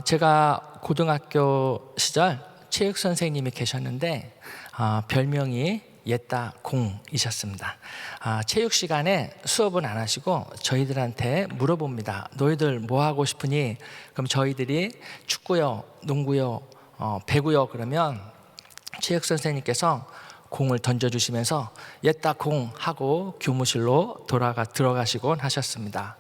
제가 고등학교 시절 체육 선생님이 계셨는데 별명이 옛다 공이셨습니다. 체육 시간에 수업은 안 하시고 저희들한테 물어봅니다. 너희들 뭐 하고 싶으니? 그럼 저희들이 축구요, 농구요, 배구요 그러면 체육 선생님께서 공을 던져주시면서 옛다 공 하고 교무실로 들어가시곤 하셨습니다.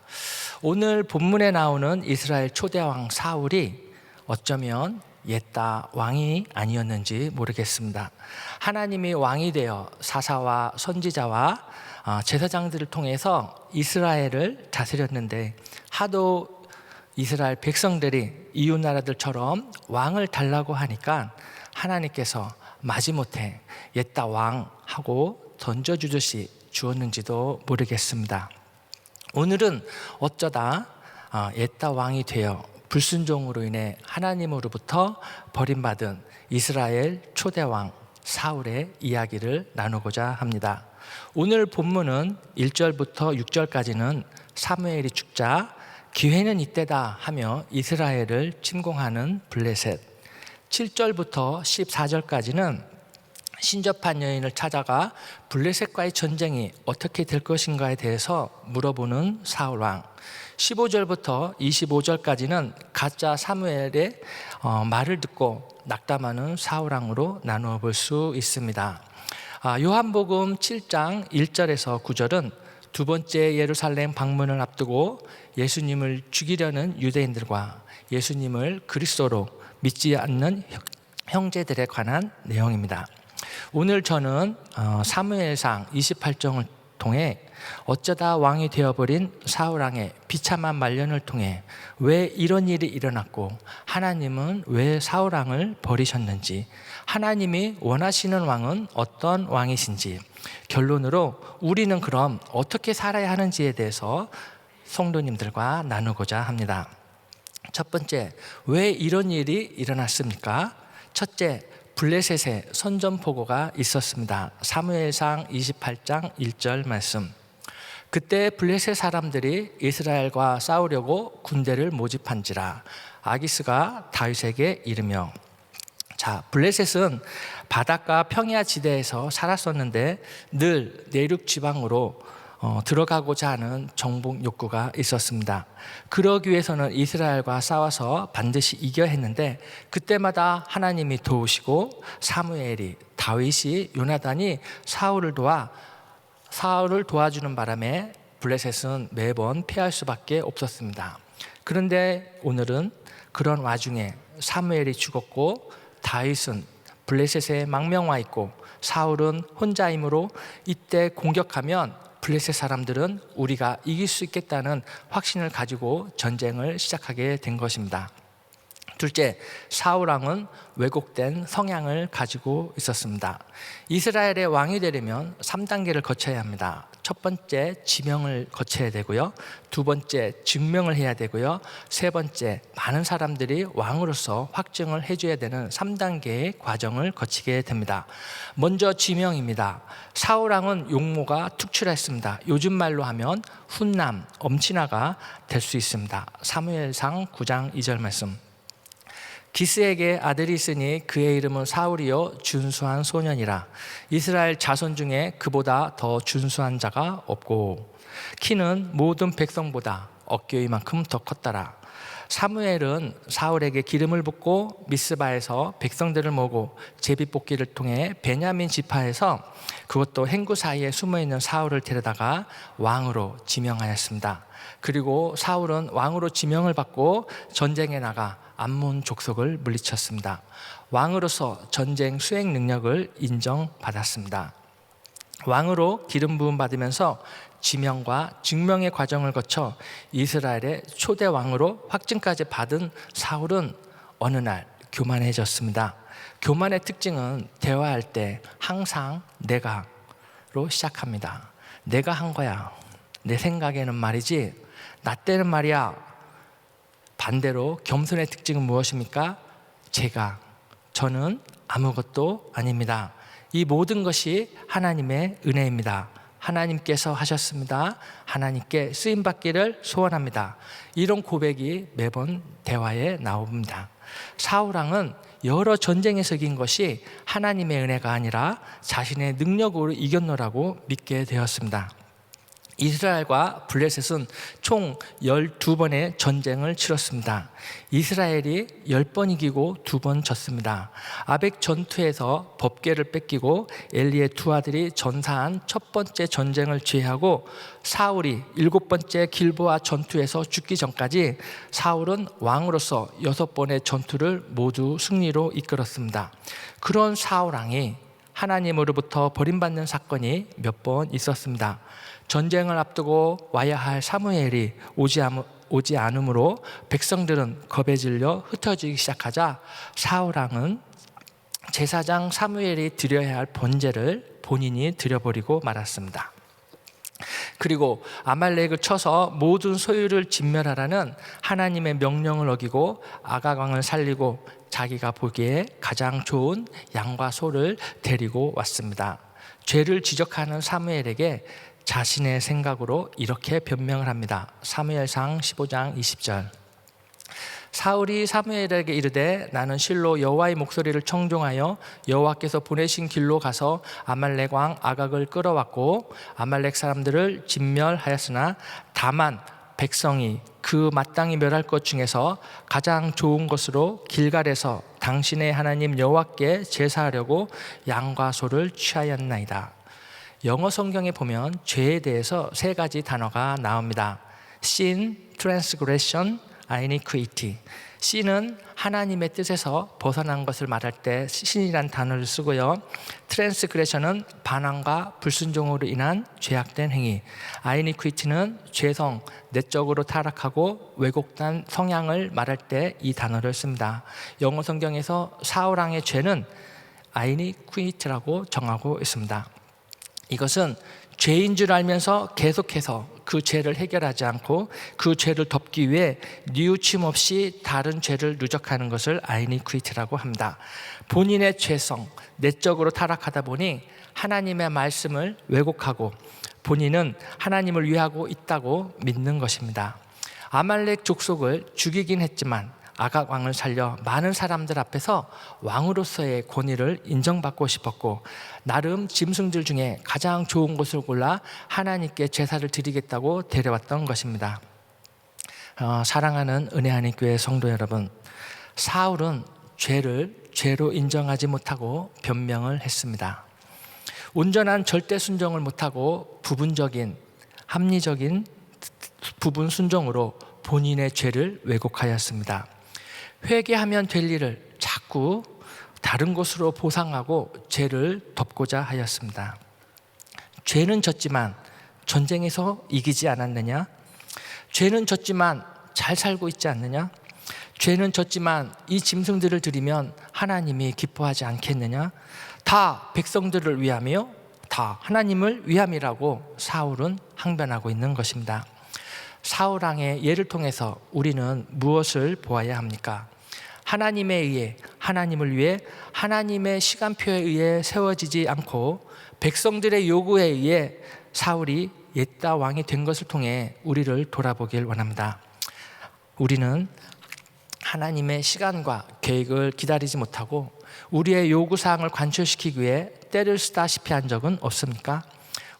오늘 본문에 나오는 이스라엘 초대왕 사울이 어쩌면 옛다 왕이 아니었는지 모르겠습니다. 하나님이 왕이 되어 사사와 선지자와 제사장들을 통해서 이스라엘을 다스렸는데 하도 이스라엘 백성들이 이웃 나라들처럼 왕을 달라고 하니까 하나님께서 마지못해 옛다 왕 하고 던져주듯이 주었는지도 모르겠습니다. 오늘은 어쩌다 옛다 왕이 되어 불순종으로 인해 하나님으로부터 버림받은 이스라엘 초대왕 사울의 이야기를 나누고자 합니다. 오늘 본문은 1절부터 6절까지는 사무엘이 죽자 기회는 이때다 하며 이스라엘을 침공하는 블레셋, 7절부터 14절까지는 신접한 여인을 찾아가 블레셋과의 전쟁이 어떻게 될 것인가에 대해서 물어보는 사울왕, 15절부터 25절까지는 가짜 사무엘의 말을 듣고 낙담하는 사울왕으로 나누어 볼 수 있습니다. 요한복음 7장 1절에서 9절은 두 번째 예루살렘 방문을 앞두고 예수님을 죽이려는 유대인들과 예수님을 그리스도로 믿지 않는 형제들에 관한 내용입니다. 오늘 저는 사무엘상 28장을 통해 어쩌다 왕이 되어버린 사울왕의 비참한 말년을 통해 왜 이런 일이 일어났고 하나님은 왜 사울왕을 버리셨는지, 하나님이 원하시는 왕은 어떤 왕이신지, 결론으로 우리는 그럼 어떻게 살아야 하는지에 대해서 성도님들과 나누고자 합니다. 첫 번째, 왜 이런 일이 일어났습니까? 첫째, 블레셋에 선전포고가 있었습니다. 사무엘상 28장 1절 말씀. 그때 블레셋 사람들이 이스라엘과 싸우려고 군대를 모집한지라 아기스가 다윗에게 이르며. 블레셋은 바닷가 평야 지대에서 살았었는데 늘 내륙 지방으로 들어가고자 하는 정복 욕구가 있었습니다. 그러기 위해서는 이스라엘과 싸워서 반드시 이겨야 했는데 그때마다 하나님이 도우시고 사무엘이, 다윗이, 요나단이 사울을 도와주는 바람에 블레셋은 매번 패할 수밖에 없었습니다. 그런데 오늘은 그런 와중에 사무엘이 죽었고 다윗은 블레셋에 망명와 있고 사울은 혼자이므로 이때 공격하면 블레셋 사람들은 우리가 이길 수 있겠다는 확신을 가지고 전쟁을 시작하게 된 것입니다. 둘째, 사울왕은 왜곡된 성향을 가지고 있었습니다. 이스라엘의 왕이 되려면 3단계를 거쳐야 합니다. 첫 번째, 지명을 거쳐야 되고요. 두 번째, 증명을 해야 되고요. 세 번째, 많은 사람들이 왕으로서 확증을 해줘야 되는 3단계의 과정을 거치게 됩니다. 먼저 지명입니다. 사울왕은 용모가 특출했습니다. 요즘 말로 하면 훈남, 엄친아가 될 수 있습니다. 사무엘상 9장 2절 말씀. 기스에게 아들이 있으니 그의 이름은 사울이요 준수한 소년이라. 이스라엘 자손 중에 그보다 더 준수한 자가 없고 키는 모든 백성보다 어깨 위만큼 더 컸더라. 사무엘은 사울에게 기름을 붓고 미스바에서 백성들을 모으고 제비뽑기를 통해 베냐민 지파에서 그것도 행구 사이에 숨어있는 사울을 데려다가 왕으로 지명하였습니다. 그리고 사울은 왕으로 지명을 받고 전쟁에 나가 암몬 족속을 물리쳤습니다. 왕으로서 전쟁 수행 능력을 인정받았습니다. 왕으로 기름 부음 받으면서 지명과 증명의 과정을 거쳐 이스라엘의 초대 왕으로 확증까지 받은 사울은 어느 날 교만해졌습니다. 교만의 특징은 대화할 때 항상 내가로 시작합니다. 내가 한 거야. 내 생각에는 말이지. 나 때는 말이야. 반대로 겸손의 특징은 무엇입니까? 저는 아무것도 아닙니다. 이 모든 것이 하나님의 은혜입니다. 하나님께서 하셨습니다. 하나님께 쓰임받기를 소원합니다. 이런 고백이 매번 대화에 나옵니다. 사울왕은 여러 전쟁에서 이긴 것이 하나님의 은혜가 아니라 자신의 능력으로 이겼노라고 믿게 되었습니다. 이스라엘과 블레셋은 총 12번의 전쟁을 치렀습니다. 이스라엘이 10번 이기고 2번 졌습니다. 아벡 전투에서 법궤를 뺏기고 엘리의 두 아들이 전사한 첫 번째 전쟁을 제외하고 사울이 7번째 길보아 전투에서 죽기 전까지 사울은 왕으로서 6번의 전투를 모두 승리로 이끌었습니다. 그런 사울왕이 하나님으로부터 버림받는 사건이 몇 번 있었습니다. 전쟁을 앞두고 와야 할 사무엘이 오지 않으므로 백성들은 겁에 질려 흩어지기 시작하자 사울왕은 제사장 사무엘이 드려야 할 번제를 본인이 드려버리고 말았습니다. 그리고 아말렉을 쳐서 모든 소유를 진멸하라는 하나님의 명령을 어기고 아각 왕을 살리고 자기가 보기에 가장 좋은 양과 소를 데리고 왔습니다. 죄를 지적하는 사무엘에게 자신의 생각으로 이렇게 변명을 합니다. 사무엘상 15장 20절. 사울이 사무엘에게 이르되 나는 실로 여호와의 목소리를 청종하여 여호와께서 보내신 길로 가서 아말렉 왕 아각을 끌어왔고 아말렉 사람들을 진멸하였으나 다만 백성이 그 마땅히 멸할 것 중에서 가장 좋은 것으로 길갈에서 당신의 하나님 여호와께 제사하려고 양과 소를 취하였나이다. 영어 성경에 보면 죄에 대해서 3가지 단어가 나옵니다. sin, transgression, iniquity. sin은 하나님의 뜻에서 벗어난 것을 말할 때 sin이란 단어를 쓰고요. transgression은 반항과 불순종으로 인한 죄악된 행위. iniquity는 죄성, 내적으로 타락하고 왜곡된 성향을 말할 때 이 단어를 씁니다. 영어 성경에서 사울왕의 죄는 iniquity라고 정하고 있습니다. 이것은 죄인 줄 알면서 계속해서 그 죄를 해결하지 않고 그 죄를 덮기 위해 뉘우침 없이 다른 죄를 누적하는 것을 아이니퀴티라고 합니다. 본인의 죄성, 내적으로 타락하다 보니 하나님의 말씀을 왜곡하고 본인은 하나님을 위하고 있다고 믿는 것입니다. 아말렉 족속을 죽이긴 했지만 아각 왕을 살려 많은 사람들 앞에서 왕으로서의 권위를 인정받고 싶었고 나름 짐승들 중에 가장 좋은 것을 골라 하나님께 제사를 드리겠다고 데려왔던 것입니다. 사랑하는 은혜하는 교회 성도 여러분, 사울은 죄를 죄로 인정하지 못하고 변명을 했습니다. 온전한 절대 순종을 못하고 부분적인 합리적인 부분 순종으로 본인의 죄를 왜곡하였습니다. 회개하면 될 일을 자꾸 다른 것으로 보상하고 죄를 덮고자 하였습니다. 죄는 졌지만 전쟁에서 이기지 않았느냐? 죄는 졌지만 잘 살고 있지 않느냐? 죄는 졌지만 이 짐승들을 드리면 하나님이 기뻐하지 않겠느냐? 다 백성들을 위하며 다 하나님을 위함이라고 사울은 항변하고 있는 것입니다. 사울왕의 예를 통해서 우리는 무엇을 보아야 합니까? 하나님에 의해, 하나님을 위해, 하나님의 시간표에 의해 세워지지 않고 백성들의 요구에 의해 사울이 옛다 왕이 된 것을 통해 우리를 돌아보길 원합니다. 우리는 하나님의 시간과 계획을 기다리지 못하고 우리의 요구사항을 관철시키기 위해 때를 쓰다시피 한 적은 없습니까?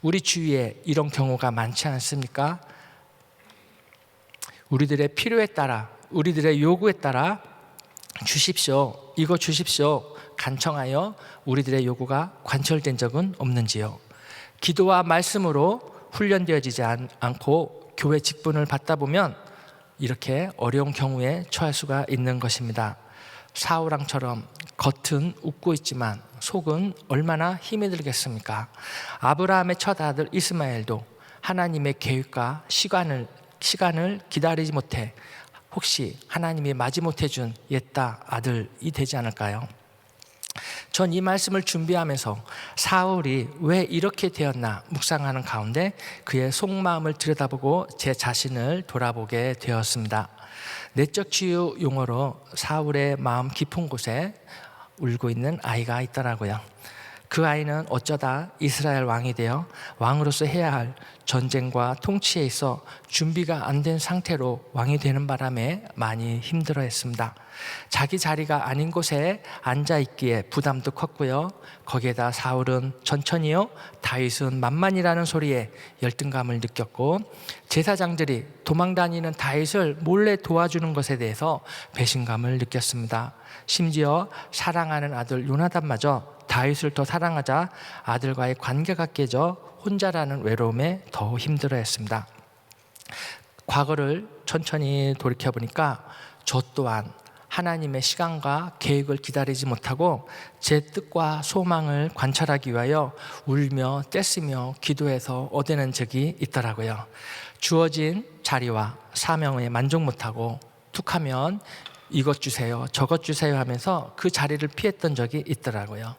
우리 주위에 이런 경우가 많지 않습니까? 우리들의 필요에 따라, 우리들의 요구에 따라 주십시오, 이거 주십시오 간청하여 우리들의 요구가 관철된 적은 없는지요? 기도와 말씀으로 훈련되어지지 않고 교회 직분을 받다 보면 이렇게 어려운 경우에 처할 수가 있는 것입니다. 사울왕처럼 겉은 웃고 있지만 속은 얼마나 힘이 들겠습니까? 아브라함의 첫 아들 이스마엘도 하나님의 계획과 시간을 기다리지 못해 혹시 하나님이 마지못해 준 옛다 아들이 되지 않을까요? 전 이 말씀을 준비하면서 사울이 왜 이렇게 되었나 묵상하는 가운데 그의 속마음을 들여다보고 제 자신을 돌아보게 되었습니다. 내적 치유 용어로 사울의 마음 깊은 곳에 울고 있는 아이가 있더라고요. 그 아이는 어쩌다 이스라엘 왕이 되어 왕으로서 해야 할 전쟁과 통치에 있어 준비가 안 된 상태로 왕이 되는 바람에 많이 힘들어했습니다. 자기 자리가 아닌 곳에 앉아 있기에 부담도 컸고요. 거기에다 사울은 천천히요, 다윗은 만만이라는 소리에 열등감을 느꼈고, 제사장들이 도망다니는 다윗을 몰래 도와주는 것에 대해서 배신감을 느꼈습니다. 심지어 사랑하는 아들 요나단마저 다윗을 더 사랑하자 아들과의 관계가 깨져 혼자라는 외로움에 더 힘들어했습니다. 과거를 천천히 돌이켜보니까 저 또한 하나님의 시간과 계획을 기다리지 못하고 제 뜻과 소망을 관찰하기 위하여 울며 떼쓰며 기도해서 어대는 적이 있더라고요. 주어진 자리와 사명에 만족 못하고 툭하면 이것 주세요, 저것 주세요 하면서 그 자리를 피했던 적이 있더라고요.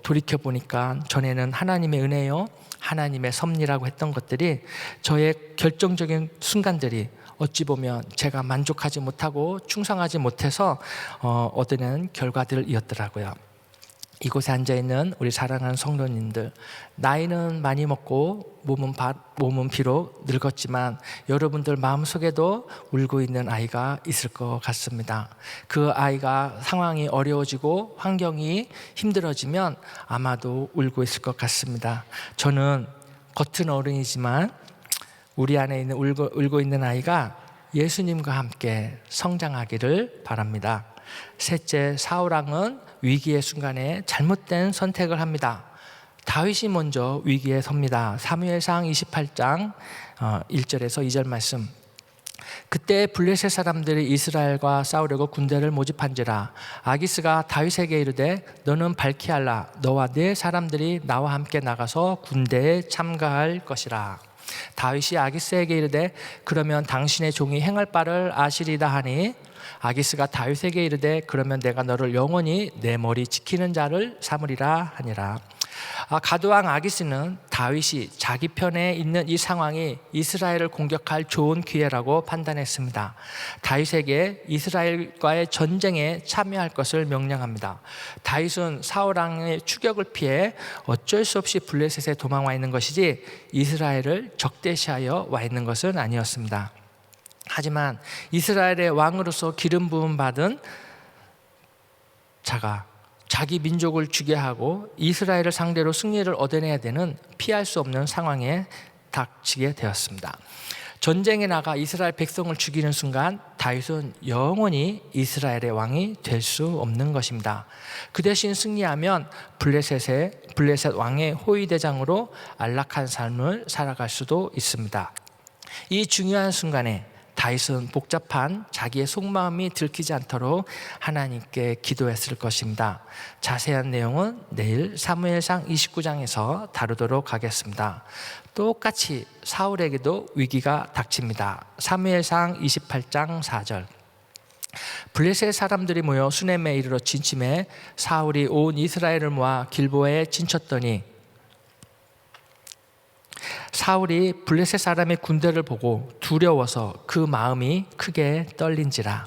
돌이켜보니까 전에는 하나님의 은혜요, 하나님의 섭리라고 했던 것들이 저의 결정적인 순간들이 어찌 보면 제가 만족하지 못하고 충성하지 못해서 얻는 결과들이었더라고요. 이곳에 앉아있는 우리 사랑하는 성도님들, 나이는 많이 먹고 몸은 비록 늙었지만 여러분들 마음속에도 울고 있는 아이가 있을 것 같습니다. 그 아이가 상황이 어려워지고 환경이 힘들어지면 아마도 울고 있을 것 같습니다. 저는 겉은 어른이지만 우리 안에 있는 울고 있는 아이가 예수님과 함께 성장하기를 바랍니다. 셋째, 사울왕은 위기의 순간에 잘못된 선택을 합니다. 다윗이 먼저 위기에 섭니다. 사무엘상 28장 1절에서 2절 말씀. 그때 블레셋 사람들이 이스라엘과 싸우려고 군대를 모집한지라 아기스가 다윗에게 이르되 너는 발키알라, 너와 네 사람들이 나와 함께 나가서 군대에 참가할 것이라. 다윗이 아기스에게 이르되 그러면 당신의 종이 행할 바를 아시리다 하니 아기스가 다윗에게 이르되 그러면 내가 너를 영원히 내 머리 지키는 자를 삼으리라 하니라. 가드왕 아기스는 다윗이 자기 편에 있는 이 상황이 이스라엘을 공격할 좋은 기회라고 판단했습니다. 다윗에게 이스라엘과의 전쟁에 참여할 것을 명령합니다. 다윗은 사울왕의 추격을 피해 어쩔 수 없이 블레셋에 도망와 있는 것이지 이스라엘을 적대시하여 와 있는 것은 아니었습니다. 하지만 이스라엘의 왕으로서 기름 부음 받은 자가 자기 민족을 죽게 하고 이스라엘을 상대로 승리를 얻어내야 되는 피할 수 없는 상황에 닥치게 되었습니다. 전쟁에 나가 이스라엘 백성을 죽이는 순간 다윗은 영원히 이스라엘의 왕이 될 수 없는 것입니다. 그 대신 승리하면 블레셋 왕의 호위대장으로 안락한 삶을 살아갈 수도 있습니다. 이 중요한 순간에 다윗은 복잡한 자기의 속마음이 들키지 않도록 하나님께 기도했을 것입니다. 자세한 내용은 내일 사무엘상 29장에서 다루도록 하겠습니다. 똑같이 사울에게도 위기가 닥칩니다. 사무엘상 28장 4절. 블레셋 사람들이 모여 수넴에 이르러 진침해 사울이 온 이스라엘을 모아 길보아에 진쳤더니 사울이 블레셋 사람의 군대를 보고 두려워서 그 마음이 크게 떨린지라.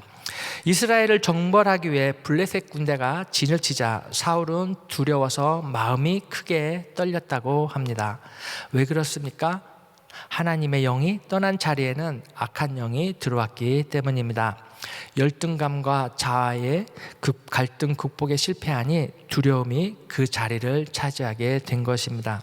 이스라엘을 정벌하기 위해 블레셋 군대가 진을 치자 사울은 두려워서 마음이 크게 떨렸다고 합니다. 왜 그렇습니까? 하나님의 영이 떠난 자리에는 악한 영이 들어왔기 때문입니다. 열등감과 자아의 갈등 극복에 실패하니 두려움이 그 자리를 차지하게 된 것입니다.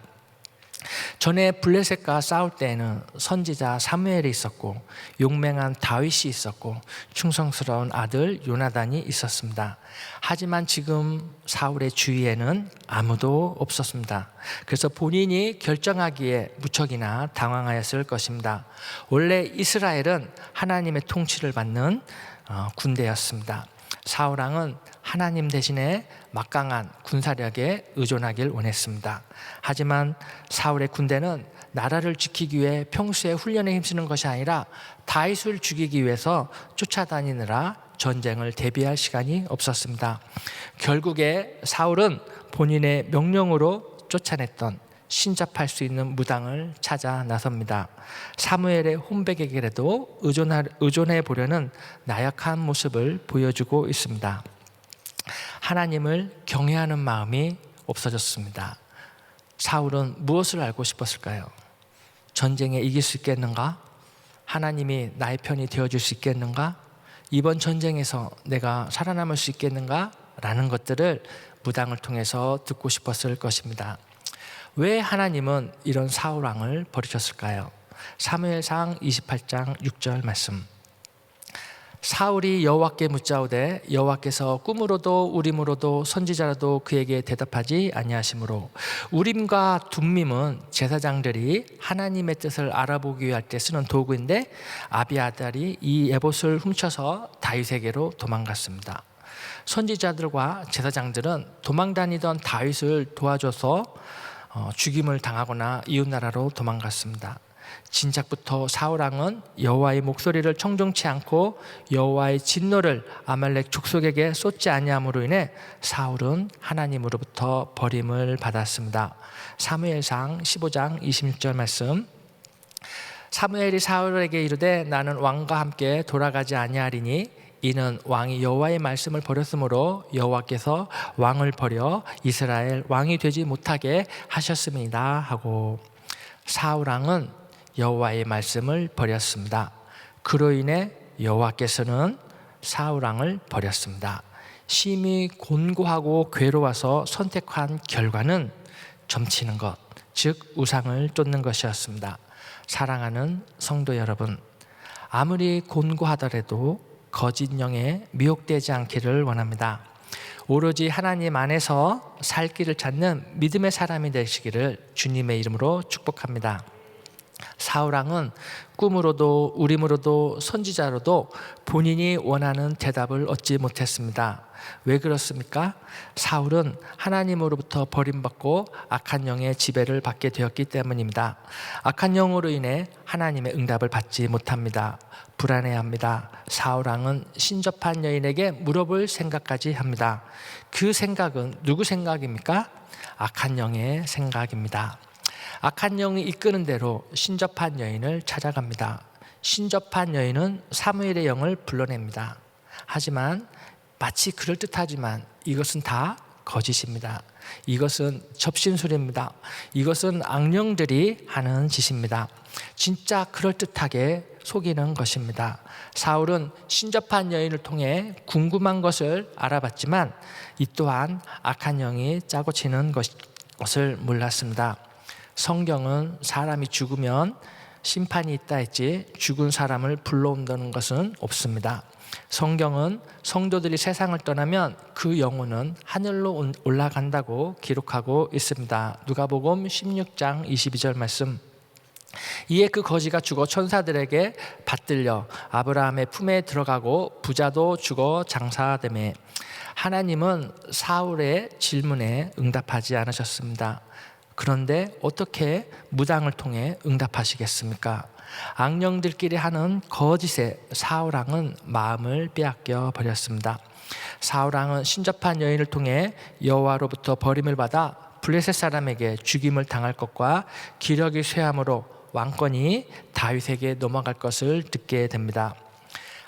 전에 블레셋과 싸울 때에는 선지자 사무엘이 있었고 용맹한 다윗이 있었고 충성스러운 아들 요나단이 있었습니다. 하지만 지금 사울의 주위에는 아무도 없었습니다. 그래서 본인이 결정하기에 무척이나 당황하였을 것입니다. 원래 이스라엘은 하나님의 통치를 받는 군대였습니다. 사울왕은 하나님 대신에 막강한 군사력에 의존하길 원했습니다. 하지만 사울의 군대는 나라를 지키기 위해 평소에 훈련에 힘쓰는 것이 아니라 다윗을 죽이기 위해서 쫓아다니느라 전쟁을 대비할 시간이 없었습니다. 결국에 사울은 본인의 명령으로 쫓아냈던 신접할 수 있는 무당을 찾아 나섭니다. 사무엘의 혼백에게라도 의존해 보려는 나약한 모습을 보여주고 있습니다. 하나님을 경외하는 마음이 없어졌습니다. 사울은 무엇을 알고 싶었을까요? 전쟁에 이길 수 있겠는가? 하나님이 나의 편이 되어줄 수 있겠는가? 이번 전쟁에서 내가 살아남을 수 있겠는가? 라는 것들을 무당을 통해서 듣고 싶었을 것입니다. 왜 하나님은 이런 사울 왕을 버리셨을까요? 사무엘상 28장 6절 말씀. 사울이 여호와께 묻자오되 여호와께서 꿈으로도 우림으로도 선지자라도 그에게 대답하지 아니하시므로. 우림과 둠밈은 제사장들이 하나님의 뜻을 알아보기 위할 때 쓰는 도구인데 아비아달이 이 에봇을 훔쳐서 다윗에게로 도망갔습니다. 선지자들과 제사장들은 도망다니던 다윗을 도와줘서 죽임을 당하거나 이웃나라로 도망갔습니다. 진작부터 사울왕은 여호와의 목소리를 청종치 않고 여호와의 진노를 아말렉 족속에게 쏟지 아니함으로 인해 사울은 하나님으로부터 버림을 받았습니다. 사무엘상 15장 26절 말씀. 사무엘이 사울에게 이르되 나는 왕과 함께 돌아가지 아니하리니 이는 왕이 여호와의 말씀을 버렸으므로 여호와께서 왕을 버려 이스라엘 왕이 되지 못하게 하셨습니다 하고. 사울 왕은 여호와의 말씀을 버렸습니다. 그로 인해 여호와께서는 사울 왕을 버렸습니다. 심히 곤고하고 괴로워서 선택한 결과는 점치는 것, 즉 우상을 쫓는 것이었습니다. 사랑하는 성도 여러분, 아무리 곤고하더라도 거짓 영에 미혹되지 않기를 원합니다. 오로지 하나님 안에서 살 길을 찾는 믿음의 사람이 되시기를 주님의 이름으로 축복합니다. 사울 왕은 꿈으로도 우림으로도 선지자로도 본인이 원하는 대답을 얻지 못했습니다. 왜 그렇습니까? 사울은 하나님으로부터 버림받고 악한 영의 지배를 받게 되었기 때문입니다. 악한 영으로 인해 하나님의 응답을 받지 못합니다. 불안해합니다. 사울 왕은 신접한 여인에게 물어볼 생각까지 합니다. 그 생각은 누구 생각입니까? 악한 영의 생각입니다. 악한 영이 이끄는 대로 신접한 여인을 찾아갑니다. 신접한 여인은 사무엘의 영을 불러냅니다. 하지만 마치 그럴듯하지만 이것은 다 거짓입니다. 이것은 접신술입니다. 이것은 악령들이 하는 짓입니다. 진짜 그럴듯하게 속이는 것입니다. 사울은 신접한 여인을 통해 궁금한 것을 알아봤지만 이 또한 악한 영이 짜고 치는 것을 몰랐습니다. 성경은 사람이 죽으면 심판이 있다 했지 죽은 사람을 불러온다는 것은 없습니다. 성경은 성도들이 세상을 떠나면 그 영혼은 하늘로 올라간다고 기록하고 있습니다. 누가복음 16장 22절 말씀. 이에 그 거지가 죽어 천사들에게 받들려 아브라함의 품에 들어가고 부자도 죽어 장사되매. 하나님은 사울의 질문에 응답하지 않으셨습니다. 그런데 어떻게 무당을 통해 응답하시겠습니까? 악령들끼리 하는 거짓에 사울 왕은 마음을 빼앗겨 버렸습니다. 사울 왕은 신접한 여인을 통해 여호와로부터 버림을 받아 블레셋 사람에게 죽임을 당할 것과 기력이 쇠함으로 왕권이 다윗에게 넘어갈 것을 듣게 됩니다.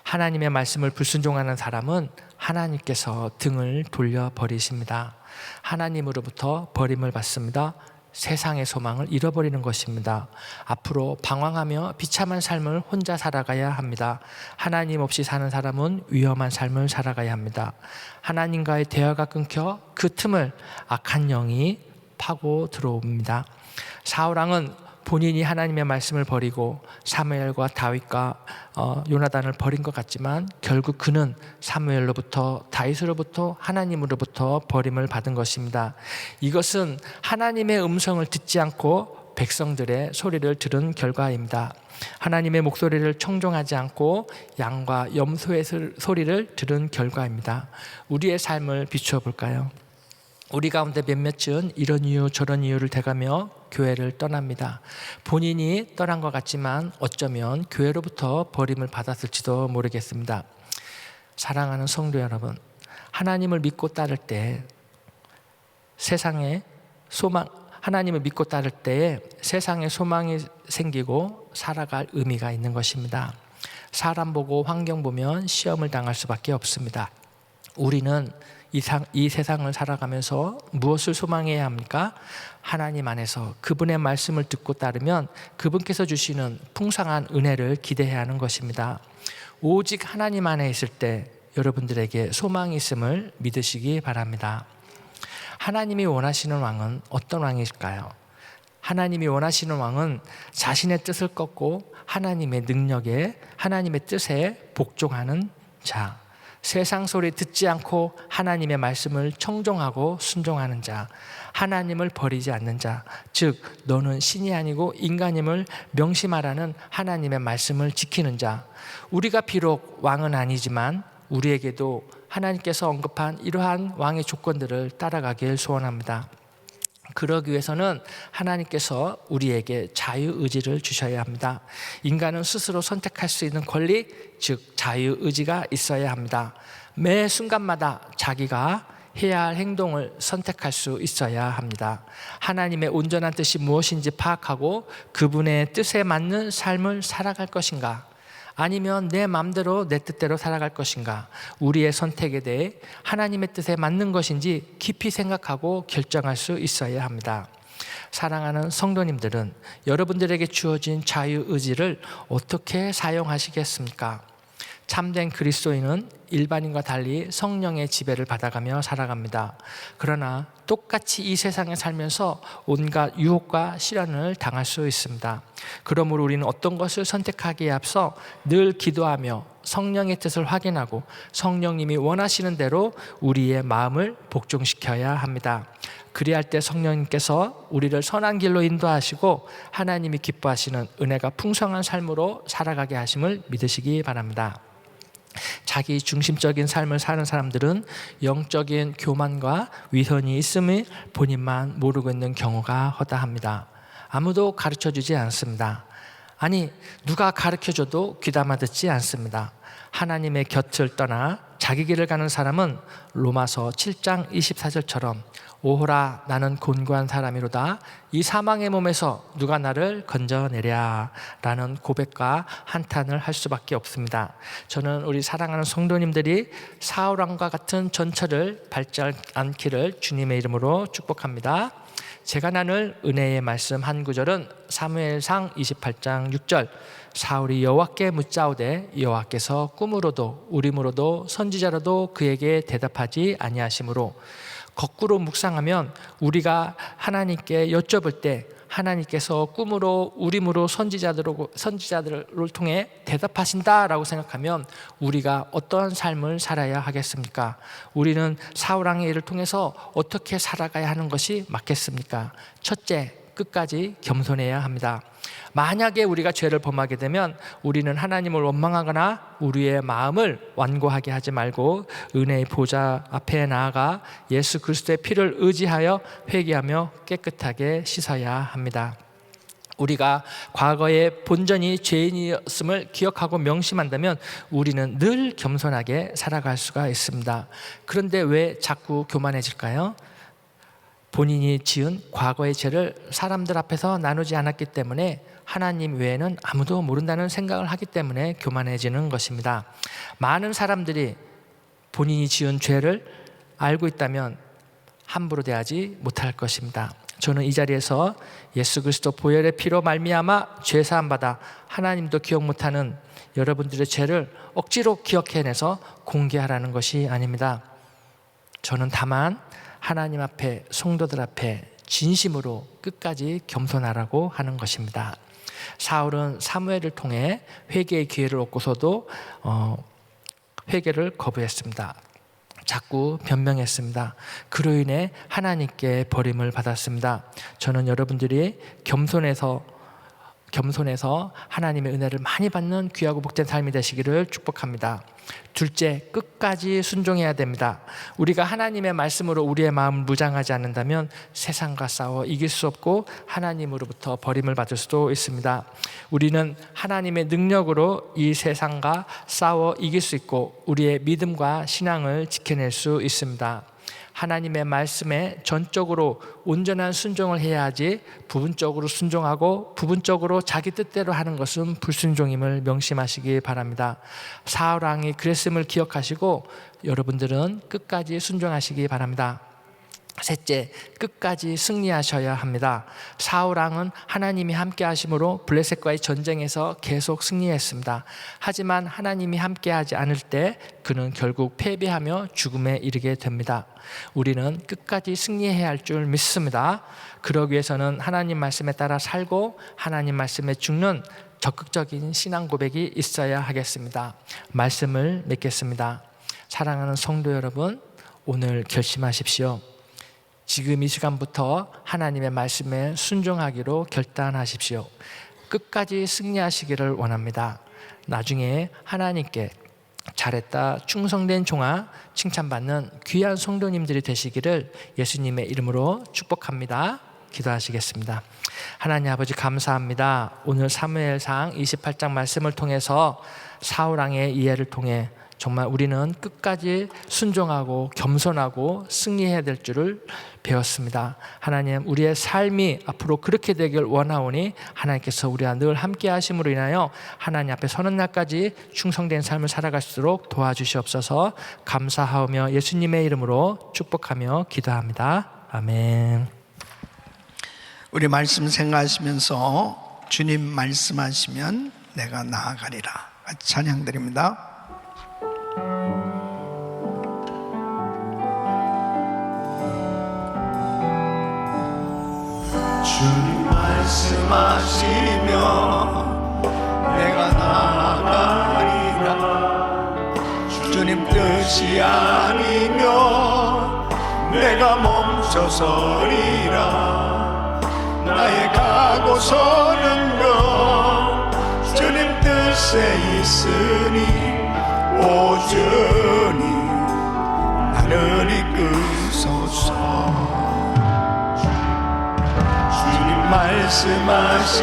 하나님의 말씀을 불순종하는 사람은 하나님께서 등을 돌려버리십니다. 하나님으로부터 버림을 받습니다. 세상의 소망을 잃어버리는 것입니다. 앞으로 방황하며 비참한 삶을 혼자 살아가야 합니다. 하나님 없이 사는 사람은 위험한 삶을 살아가야 합니다. 하나님과의 대화가 끊겨 그 틈을 악한 영이 파고 들어옵니다. 사울 왕은 본인이 하나님의 말씀을 버리고 사무엘과 다윗과 요나단을 버린 것 같지만 결국 그는 사무엘로부터 다윗으로부터 하나님으로부터 버림을 받은 것입니다. 이것은 하나님의 음성을 듣지 않고 백성들의 소리를 들은 결과입니다. 하나님의 목소리를 청종하지 않고 양과 염소의 소리를 들은 결과입니다. 우리의 삶을 비추어 볼까요? 우리 가운데 몇몇은 이런 이유 저런 이유를 대가며 교회를 떠납니다. 본인이 떠난 것 같지만 어쩌면 교회로부터 버림을 받았을지도 모르겠습니다. 사랑하는 성도 여러분, 하나님을 믿고 따를 때 세상에 하나님을 믿고 따를 때에 세상에 소망이 생기고 살아갈 의미가 있는 것입니다. 사람 보고 환경 보면 시험을 당할 수밖에 없습니다. 우리는 이 세상을 살아가면서 무엇을 소망해야 합니까? 하나님 안에서 그분의 말씀을 듣고 따르면 그분께서 주시는 풍성한 은혜를 기대해야 하는 것입니다. 오직 하나님 안에 있을 때 여러분들에게 소망이 있음을 믿으시기 바랍니다. 하나님이 원하시는 왕은 어떤 왕이실까요? 하나님이 원하시는 왕은 자신의 뜻을 꺾고 하나님의 능력에, 하나님의 뜻에 복종하는 자, 세상 소리 듣지 않고 하나님의 말씀을 청종하고 순종하는 자, 하나님을 버리지 않는 자, 즉 너는 신이 아니고 인간임을 명심하라는 하나님의 말씀을 지키는 자. 우리가 비록 왕은 아니지만 우리에게도 하나님께서 언급한 이러한 왕의 조건들을 따라가길 소원합니다. 그러기 위해서는 하나님께서 우리에게 자유의지를 주셔야 합니다. 인간은 스스로 선택할 수 있는 권리, 즉 자유의지가 있어야 합니다. 매 순간마다 자기가 해야 할 행동을 선택할 수 있어야 합니다. 하나님의 온전한 뜻이 무엇인지 파악하고 그분의 뜻에 맞는 삶을 살아갈 것인가, 아니면 내 마음대로 내 뜻대로 살아갈 것인가, 우리의 선택에 대해 하나님의 뜻에 맞는 것인지 깊이 생각하고 결정할 수 있어야 합니다. 사랑하는 성도님들은 여러분들에게 주어진 자유의지를 어떻게 사용하시겠습니까? 참된 그리스도인은 일반인과 달리 성령의 지배를 받아가며 살아갑니다. 그러나 똑같이 이 세상에 살면서 온갖 유혹과 시련을 당할 수 있습니다. 그러므로 우리는 어떤 것을 선택하기에 앞서 늘 기도하며 성령의 뜻을 확인하고 성령님이 원하시는 대로 우리의 마음을 복종시켜야 합니다. 그리할 때 성령님께서 우리를 선한 길로 인도하시고 하나님이 기뻐하시는 은혜가 풍성한 삶으로 살아가게 하심을 믿으시기 바랍니다. 자기 중심적인 삶을 사는 사람들은 영적인 교만과 위선이 있음을 본인만 모르고 있는 경우가 허다합니다. 아무도 가르쳐주지 않습니다. 아니, 누가 가르쳐줘도 귀담아 듣지 않습니다. 하나님의 곁을 떠나 자기 길을 가는 사람은 로마서 7장 24절처럼 오호라 나는 곤고한 사람이로다 이 사망의 몸에서 누가 나를 건져내랴 라는 고백과 한탄을 할 수밖에 없습니다. 저는 우리 사랑하는 성도님들이 사울왕과 같은 전철을 밟지 않기를 주님의 이름으로 축복합니다. 제가 나눌 은혜의 말씀 한 구절은 사무엘상 28장 6절, 사울이 여호와께 묻자오되 여호와께서 꿈으로도 우림으로도 선지자로도 그에게 대답하지 아니하시므로, 거꾸로 묵상하면 우리가 하나님께 여쭤볼 때 하나님께서 꿈으로 우림으로 선지자들을 통해 대답하신다라고 생각하면 우리가 어떠한 삶을 살아야 하겠습니까? 우리는 사울왕의 일을 통해서 어떻게 살아가야 하는 것이 맞겠습니까? 첫째, 끝까지 겸손해야 합니다. 만약에 우리가 죄를 범하게 되면 우리는 하나님을 원망하거나 우리의 마음을 완고하게 하지 말고 은혜의 보좌 앞에 나아가 예수 그리스도의 피를 의지하여 회개하며 깨끗하게 씻어야 합니다. 우리가 과거에 본전이 죄인이었음을 기억하고 명심한다면 우리는 늘 겸손하게 살아갈 수가 있습니다. 그런데 왜 자꾸 교만해질까요? 본인이 지은 과거의 죄를 사람들 앞에서 나누지 않았기 때문에, 하나님 외에는 아무도 모른다는 생각을 하기 때문에 교만해지는 것입니다. 많은 사람들이 본인이 지은 죄를 알고 있다면 함부로 대하지 못할 것입니다. 저는 이 자리에서 예수 그리스도 보혈의 피로 말미암아 죄 사함 받아 하나님도 기억 못하는 여러분들의 죄를 억지로 기억해내서 공개하라는 것이 아닙니다. 저는 다만 하나님 앞에, 성도들 앞에 진심으로 끝까지 겸손하라고 하는 것입니다. 사울은 사무엘을 통해 회개의 기회를 얻고서도 회개를 거부했습니다. 자꾸 변명했습니다. 그로 인해 하나님께 버림을 받았습니다. 저는 여러분들이 겸손해서 하나님의 은혜를 많이 받는 귀하고 복된 삶이 되시기를 축복합니다. 둘째, 끝까지 순종해야 됩니다. 우리가 하나님의 말씀으로 우리의 마음을 무장하지 않는다면 세상과 싸워 이길 수 없고 하나님으로부터 버림을 받을 수도 있습니다. 우리는 하나님의 능력으로 이 세상과 싸워 이길 수 있고 우리의 믿음과 신앙을 지켜낼 수 있습니다. 하나님의 말씀에 전적으로 온전한 순종을 해야 하지, 부분적으로 순종하고 부분적으로 자기 뜻대로 하는 것은 불순종임을 명심하시기 바랍니다. 사울 왕이 그랬음을 기억하시고 여러분들은 끝까지 순종하시기 바랍니다. 셋째, 끝까지 승리하셔야 합니다. 사울 왕은 하나님이 함께 하심으로 블레셋과의 전쟁에서 계속 승리했습니다. 하지만 하나님이 함께하지 않을 때 그는 결국 패배하며 죽음에 이르게 됩니다. 우리는 끝까지 승리해야 할 줄 믿습니다. 그러기 위해서는 하나님 말씀에 따라 살고 하나님 말씀에 죽는 적극적인 신앙 고백이 있어야 하겠습니다. 말씀을 맺겠습니다. 사랑하는 성도 여러분, 오늘 결심하십시오. 지금 이 시간부터 하나님의 말씀에 순종하기로 결단하십시오. 끝까지 승리하시기를 원합니다. 나중에 하나님께 잘했다, 충성된 종아 칭찬받는 귀한 성도님들이 되시기를 예수님의 이름으로 축복합니다. 기도하시겠습니다. 하나님 아버지, 감사합니다. 오늘 사무엘상 28장 말씀을 통해서 사울 왕의 이해를 통해 정말 우리는 끝까지 순종하고 겸손하고 승리해야 될 줄을 배웠습니다. 하나님, 우리의 삶이 앞으로 그렇게 되길 원하오니 하나님께서 우리와 늘 함께 하심으로 인하여 하나님 앞에 서는 날까지 충성된 삶을 살아갈수록 도와주시옵소서. 감사하오며 예수님의 이름으로 축복하며 기도합니다. 아멘. 우리 말씀 생각하시면서 주님 말씀하시면 내가 나아가리라. 같이 찬양 드립니다. 주님 말씀하시면 내가 나아가리라. 주님 뜻이 아니면 내가 멈춰서리라. 나의 가고 서는 것 주님 뜻에 있으니 오주니 나를 이끄소서. 말씀하시면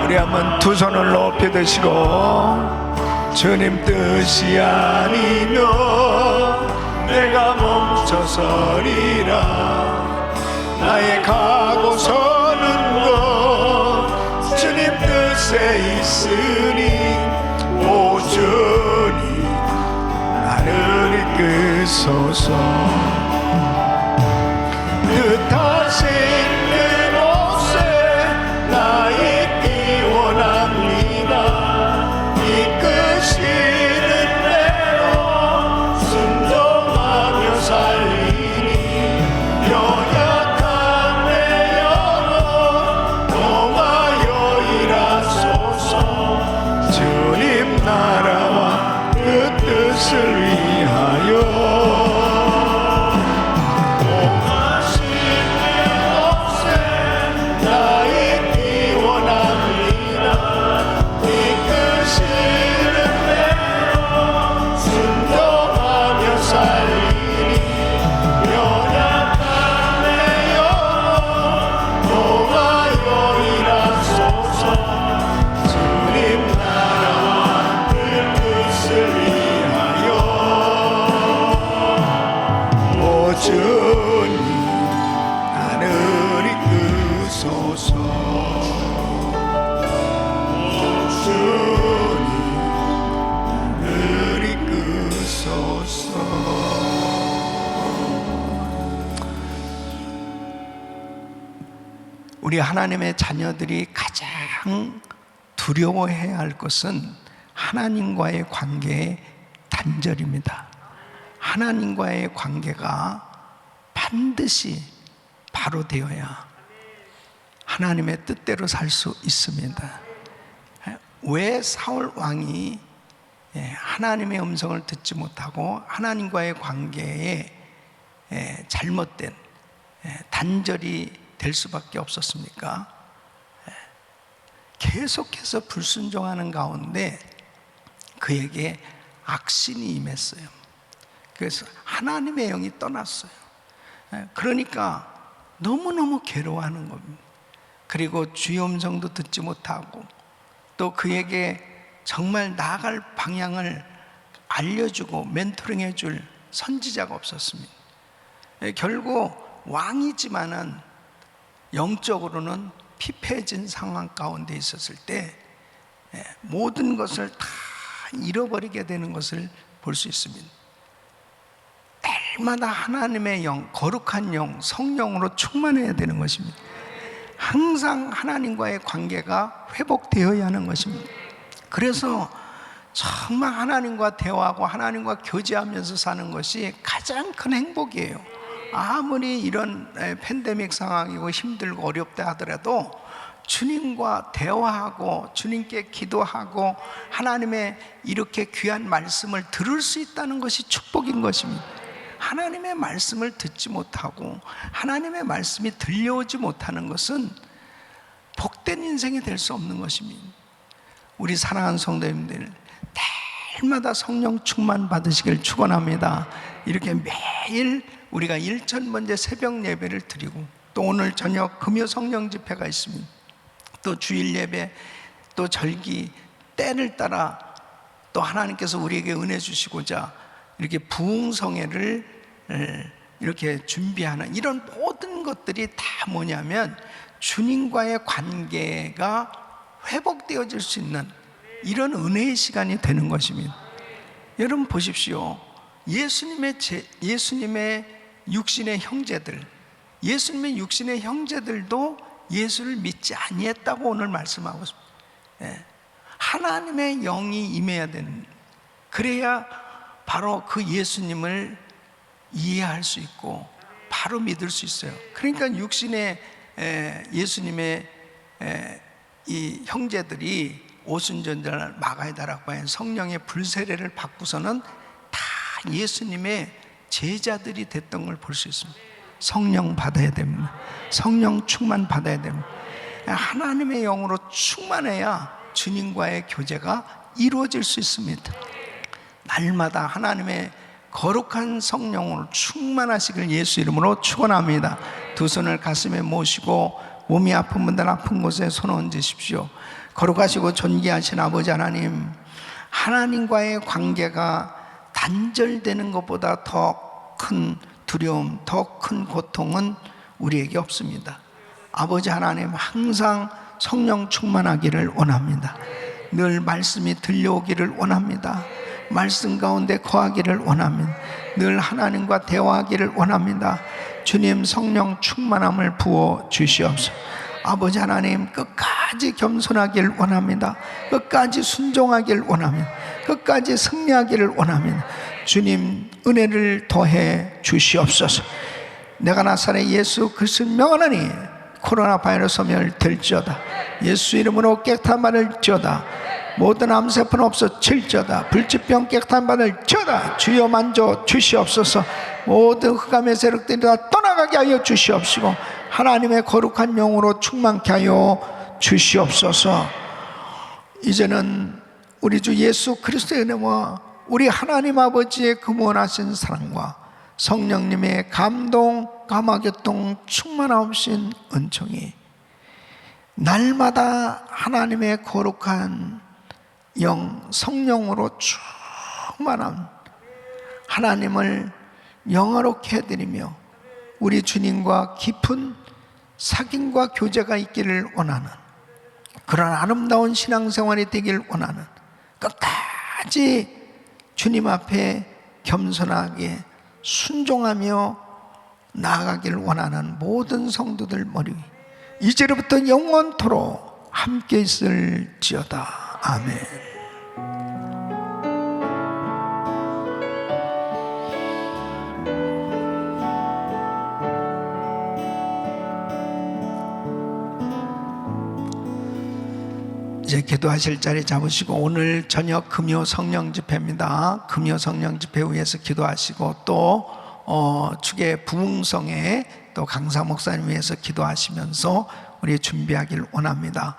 우리 한번 두 손을 높이 드시고 주님 뜻이 아니면 내가 멈춰서리라. 나의 가고 서는 것 주님 뜻에 있으니 오주니 나를 이끄소서. 뜻하신 그곳에 나 있기 원합니다. 이끄시는 대로 순종하며 살리니 연약한 내 영혼 동하여 일하소서. 주님 나라와 그 뜻을 위하여 우리 하나님의 자녀들이 가장 두려워해야 할 것은 하나님과의 관계의 단절입니다. 하나님과의 관계가 반드시 바로 되어야 하나님의 뜻대로 살 수 있습니다. 왜 사울 왕이 하나님의 음성을 듣지 못하고 하나님과의 관계에 잘못된 단절이 될 수밖에 없었습니까? 계속해서 불순종하는 가운데 그에게 악신이 임했어요. 그래서 하나님의 영이 떠났어요. 그러니까 너무너무 괴로워하는 겁니다. 그리고 주의 음성도 듣지 못하고 또 그에게 정말 나아갈 방향을 알려주고 멘토링해 줄 선지자가 없었습니다. 결국 왕이지만은 영적으로는 피폐해진 상황 가운데 있었을 때 모든 것을 다 잃어버리게 되는 것을 볼 수 있습니다. 날마다 하나님의 영, 거룩한 영, 성령으로 충만해야 되는 것입니다. 항상 하나님과의 관계가 회복되어야 하는 것입니다. 그래서 정말 하나님과 대화하고 하나님과 교제하면서 사는 것이 가장 큰 행복이에요. 아무리 이런 팬데믹 상황이고 힘들고 어렵다 하더라도 주님과 대화하고 주님께 기도하고 하나님의 이렇게 귀한 말씀을 들을 수 있다는 것이 축복인 것입니다. 하나님의 말씀을 듣지 못하고 하나님의 말씀이 들려오지 못하는 것은 복된 인생이 될 수 없는 것입니다. 우리 사랑하는 성도님들, 날마다 성령 충만 받으시길 축원합니다. 이렇게 매일 우리가 일천번제 새벽 예배를 드리고 또 오늘 저녁 금요 성령 집회가 있습니다. 또 주일 예배, 또 절기 때를 따라 또 하나님께서 우리에게 은혜 주시고자 이렇게 부흥성회를 이렇게 준비하는 이런 모든 것들이 다 뭐냐면 주님과의 관계가 회복되어질 수 있는 이런 은혜의 시간이 되는 것입니다. 여러분 보십시오. 예수님의 육신의 형제들, 예수님의 육신의 형제들도 예수를 믿지 아니했다고 오늘 말씀하고 있습니다. 하나님의 영이 임해야 되는, 그래야 바로 그 예수님을 이해할 수 있고 바로 믿을 수 있어요. 그러니까 육신의 예수님의 이 형제들이 오순절날 마가다락과 성령의 불세례를 받고서는 다 예수님의 제자들이 됐던 걸 볼 수 있습니다. 성령 받아야 됩니다. 성령 충만 받아야 됩니다. 하나님의 영으로 충만해야 주님과의 교제가 이루어질 수 있습니다. 날마다 하나님의 거룩한 성령으로 충만하시길 예수 이름으로 축원합니다. 두 손을 가슴에 모시고 몸이 아픈 분들 아픈 곳에 손 얹으십시오. 거룩하시고 존귀하신 아버지 하나님, 하나님과의 관계가 단절되는 것보다 더 큰 두려움, 더 큰 고통은 우리에게 없습니다. 아버지 하나님, 항상 성령 충만하기를 원합니다. 늘 말씀이 들려오기를 원합니다. 말씀 가운데 거하기를 원합니다. 늘 하나님과 대화하기를 원합니다. 주님, 성령 충만함을 부어 주시옵소서. 아버지 하나님, 끝까지 겸손하기를 원합니다. 끝까지 순종하기를 원합니다. 끝까지 승리하기를 원합니다. 주님, 은혜를 더해 주시옵소서. 내가 나사렛 예수 그리스도를 명하노니 코로나 바이러스 멸될지어다. 예수 이름으로 깨끗한 바를 지어다. 모든 암세포는 없어질지어다. 불치병 깨끗한 바를 지어다. 주여 만져 주시옵소서. 모든 흑암의 세력들이 다 떠나가게 하여 주시옵시고 하나님의 거룩한 영으로 충만케 하여 주시옵소서. 이제는 우리 주 예수 그리스도의 은혜와 우리 하나님 아버지의 그무원하신 사랑과 성령님의 감동, 감화교통, 충만하신 은총이 날마다 하나님의 거룩한 영, 성령으로 충만한 하나님을 영화롭게 해드리며 우리 주님과 깊은 사귐과 교제가 있기를 원하는 그런 아름다운 신앙생활이 되길 원하는, 끝까지 주님 앞에 겸손하게 순종하며 나아가길 원하는 모든 성도들 머리 위 이제로부터 영원토록 함께 있을지어다. 아멘. 이제 기도하실 자리 잡으시고 오늘 저녁 금요 성령 집회입니다. 금요 성령 집회 위해서 기도하시고 또 축의 부흥성에 또 강사 목사님 위해서 기도하시면서 우리 준비하길 원합니다.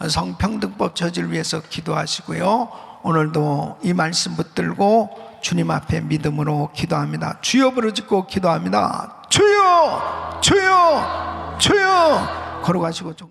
성평등법 저지를 위해서 기도하시고요. 오늘도 이 말씀 붙들고 주님 앞에 믿음으로 기도합니다. 주여 부르짖고 기도합니다. 주여, 주여, 주여. 걸어가시고 좀